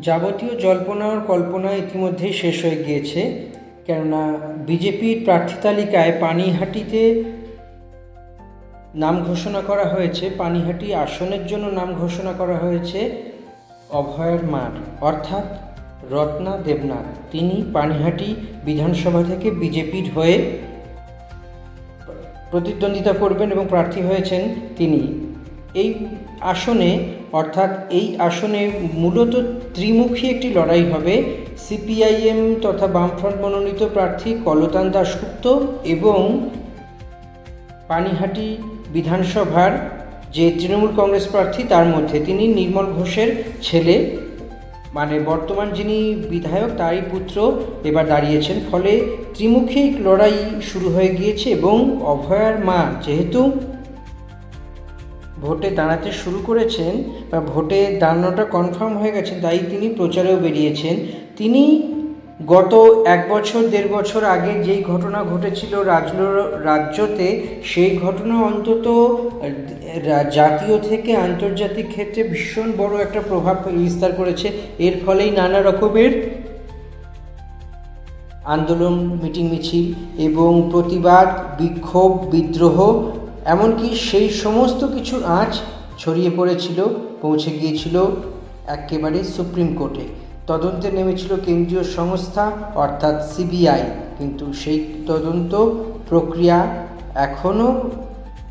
যাবতীয় জল্পনা ও কল্পনা ইতিমধ্যেই শেষ হয়ে গিয়েছে, কেননা বিজেপির প্রার্থী তালিকায় পানিহাটিতে নাম ঘোষণা করা হয়েছে। পানিহাটি আসনের জন্য নাম ঘোষণা করা হয়েছে অভয়ার মার, অর্থাৎ রত্না দেবনাথ। তিনি পানিহাটি বিধানসভা থেকে বিজেপির হয়ে প্রতিদ্বন্দ্বিতা করবেন এবং প্রার্থী হয়েছেন তিনি। এই আসনে এই আসনে মূলত ত্রিমুখী একটি লড়াই হবে। সিপিআইএম তথা বামফ্রন্ট মনোনীত প্রার্থী কলতান দাশগুপ্ত এবং পানিহাটি বিধানসভার যে তৃণমূল কংগ্রেস প্রার্থী তার মধ্যে। তিনি নির্মল ঘোষের ছেলে, মানে বর্তমান যিনি বিধায়ক তারই পুত্র এবার দাঁড়িয়েছেন। ফলে ত্রিমুখী লড়াই শুরু হয়ে গিয়েছে এবং অভয়ার মা যেহেতু ভোটে দাঁড়াতে শুরু করেছেন বা ভোটে দাঁড়ানোটা কনফার্ম হয়ে গেছেন, তাই তিনি প্রচারেও বেরিয়েছেন। তিনি গত 1-1.5 বছর আগে যেই ঘটনা ঘটেছিল রাজ্যতে, সেই ঘটনা অন্তত জাতীয় থেকে আন্তর্জাতিক ক্ষেত্রে ভীষণ বড় একটা প্রভাব বিস্তার করেছে। এর ফলেই নানা রকমের আন্দোলন, মিটিং মিছিল এবং প্রতিবাদ, বিক্ষোভ, বিদ্রোহ, এমনকি সেই সমস্ত কিছুর আঁচ ছড়িয়ে পৌঁছে গিয়েছিল একেবারে সুপ্রিম কোর্টে। তদন্তে নেমেছিল কেন্দ্রীয় সংস্থা অর্থাৎ সিবিআই, কিন্তু সেই তদন্ত প্রক্রিয়া এখনও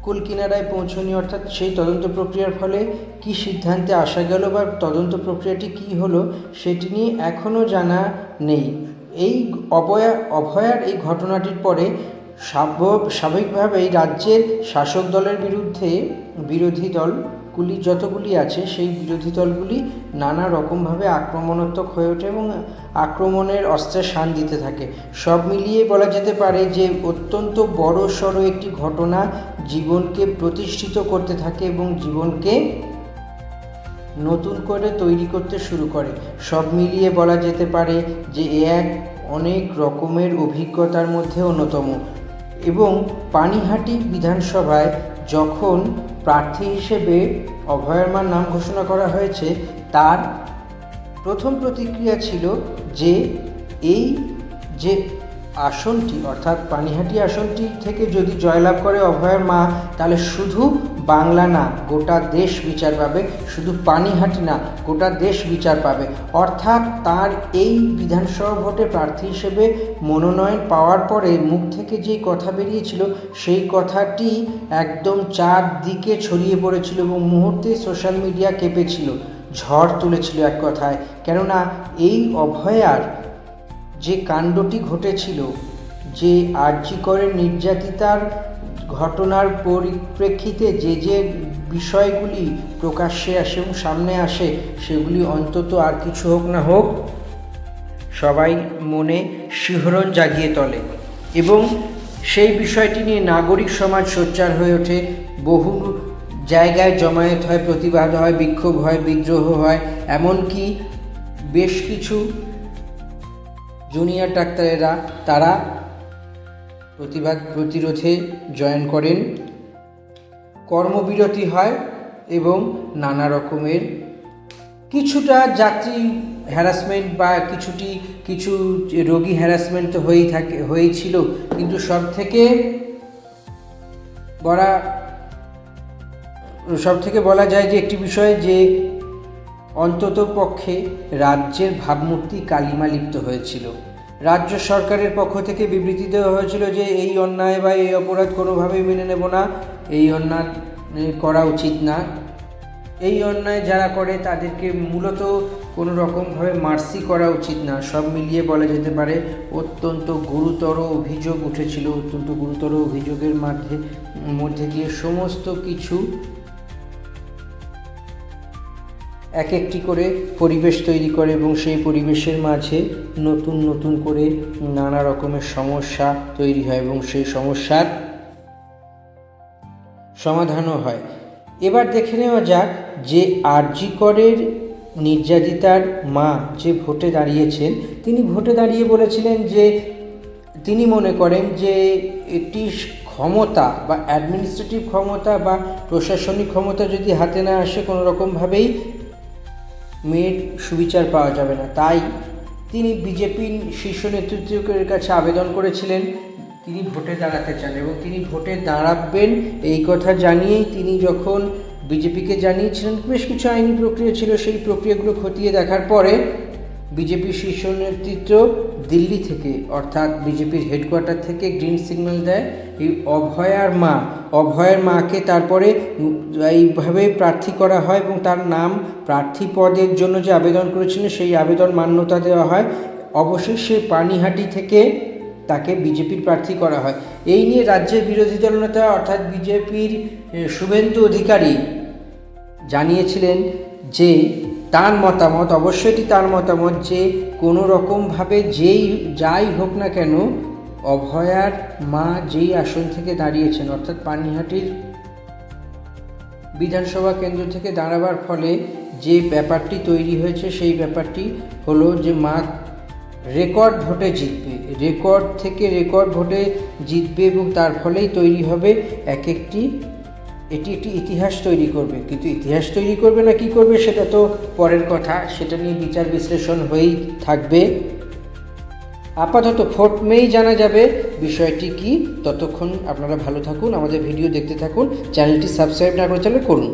কুলকিনারায় পৌঁছনি। অর্থাৎ সেই তদন্ত প্রক্রিয়ার ফলে কি সিদ্ধান্তে আসা গেল বা তদন্ত প্রক্রিয়াটি কী হলো সেটি নিয়ে এখনও জানা নেই। এই অভয়ার এই ঘটনাটির পরে স্বাভাবিকভাবেই রাজ্যের শাসক দলের বিরুদ্ধে বিরোধী দলগুলি যতগুলি আছে সেই বিরোধী দলগুলি নানা রকমভাবে আক্রমণাত্মক হয়ে ওঠে এবং আক্রমণের অস্ত্রের শান দিতে থাকে। সব মিলিয়ে বলা যেতে পারে যে অত্যন্ত বড়সড় একটি ঘটনা জীবনকে প্রতিষ্ঠিত করতে থাকে এবং জীবনকে নতুন করে তৈরি করতে শুরু করে। সব মিলিয়ে বলা যেতে পারে যে এক অনেক রকমের অভিজ্ঞতার মধ্যে অন্যতম। এবং পানিহাটি বিধানসভায় যখন প্রার্থী হিসেবে অভয়ার মার নাম ঘোষণা করা হয়েছে, তার প্রথম প্রতিক্রিয়া ছিল যে এই যে আসনটি অর্থাৎ পানিহাটি আসনটি থেকে যদি জয়লাভ করে অভয়ার মা, তাহলে শুধু বাংলা না গোটা দেশ বিচার পাবে, শুধু পানিহাটি না গোটা দেশ বিচার পাবে। অর্থাৎ তার এই বিধানসভা ভোটে প্রার্থী হিসেবে মনোনয়ন পাওয়ার পরে মুখ থেকে যেই কথা বেরিয়েছিল, সেই কথাটি একদম চারদিকে ছড়িয়ে পড়েছিল এবং মুহূর্তে সোশ্যাল মিডিয়া কেঁপেছিল, ঝড় তুলেছিল এক কথায়। কেননা এই অভয়ার যে কাণ্ডটি ঘটেছিল, যে আরজি করের নির্যাতিতার ঘটনার পরিপ্রেক্ষিতে যে বিষয়গুলি প্রকাশ্যে আসে এবং সামনে আসে, সেগুলি অন্তত আর কিছু হোক না হোক সবাই মনে শিহরণ জাগিয়ে তোলে এবং সেই বিষয়টি নিয়ে নাগরিক সমাজ সোচ্চার হয়ে ওঠে। বহু জায়গায় জমায়েত হয়, প্রতিবাদ হয়, বিক্ষোভ হয়, বিদ্রোহ হয়, এমনকি বেশ কিছু জুনিয়র ডাক্তারেরা তারা প্রতিরোধে জয়েন করেন, কর্মবিরতি হয় এবং নানা রকমের কিছুটা যাত্রী হ্যারাসমেন্ট বা কিছু রোগী হ্যারাসমেন্ট তো হয়েছিল। কিন্তু সব থেকে বলা যায় যে একটি বিষয় যে অন্তত পক্ষে রাজ্যের ভাবমূর্তি কালিমা লিপ্ত হয়েছিল। রাজ্য সরকারের পক্ষ থেকে বিবৃতি দেওয়া হয়েছিল যে এই অন্যায় বা এই অপরাধ কোনোভাবেই মেনে নেব না, এই অন্যায় করা উচিত না, এই অন্যায় যারা করে তাদেরকে মূলত কোনো রকমভাবে মার্সি করা উচিত না। সব মিলিয়ে বলা যেতে পারে অত্যন্ত গুরুতর অভিযোগ উঠেছিল। অত্যন্ত গুরুতর অভিযোগের মধ্যে দিয়ে সমস্ত কিছু এক একটি করে পরিবেশ তৈরি করে এবং সেই পরিবেশের মাঝে নতুন করে নানা রকমের সমস্যা তৈরি হয় এবং সেই সমস্যার সমাধানও হয়। এবার দেখে নেওয়া যাক যে আরজি করের নির্যাতিতার মা যে ভোটে দাঁড়িয়েছেন, তিনি ভোটে দাঁড়িয়ে বলেছিলেন যে তিনি মনে করেন যে এটি ক্ষমতা বা অ্যাডমিনিস্ট্রেটিভ ক্ষমতা বা প্রশাসনিক ক্ষমতা যদি হাতে না আসে, কোনো রকমভাবেই মেয়ের সুবিচার পাওয়া যাবে না। তাই তিনি বিজেপির শীর্ষ নেতৃত্বের কাছে আবেদন করেছিলেন তিনি ভোটে দাঁড়াতে চান, এবং তিনি ভোটে দাঁড়াবেন এই কথা জানিয়েই তিনি যখন বিজেপিকে জানিয়েছিলেন, বেশ কিছু আইনি প্রক্রিয়া ছিল, সেই প্রক্রিয়াগুলো খতিয়ে দেখার পরে বিজেপির শীর্ষ নেতৃত্ব দিল্লি থেকে অর্থাৎ বিজেপির হেডকোয়ার্টার থেকে গ্রিন সিগন্যাল দেয় এই অভয়ার মাকে তারপরে এইভাবে প্রার্থী করা হয়, এবং তার নাম প্রার্থী পদের জন্য যে আবেদন করেছিলেন সেই আবেদন মান্যতা দেওয়া হয়। অবশেষে পানিহাটি থেকে তাকে বিজেপির প্রার্থী করা হয়। এই নিয়ে রাজ্যের বিরোধী দলনেতা অর্থাৎ বিজেপির শুভেন্দু অধিকারী জানিয়েছিলেন যে তার মতামত, অবশ্যই এটি তার মতামত, যে কোনো রকমভাবে যাই হোক না কেন অভয়ার মা যেই আসন থেকে দাঁড়িয়েছেন অর্থাৎ পানিহাটির বিধানসভা কেন্দ্র থেকে দাঁড়াবার ফলে যে ব্যাপারটি তৈরি হয়েছে সেই ব্যাপারটি হলো যে মা রেকর্ড ভোটে জিতবে, রেকর্ড ভোটে জিতবে, এবং তার ফলেই তৈরি হবে এটি একটি ইতিহাস তৈরি করবে। কিন্তু ইতিহাস তৈরি করবে না কি করবে সেটা তো পরের কথা, সেটা নিয়ে বিচার বিশ্লেষণ হয়েই থাকবে। আপাতত 4 মেই জানা যাবে বিষয়টি কি। ততক্ষণ আপনারা ভালো থাকুন, আমাদের ভিডিও দেখতে থাকুন, চ্যানেলটি সাবস্ক্রাইব না করে করুন।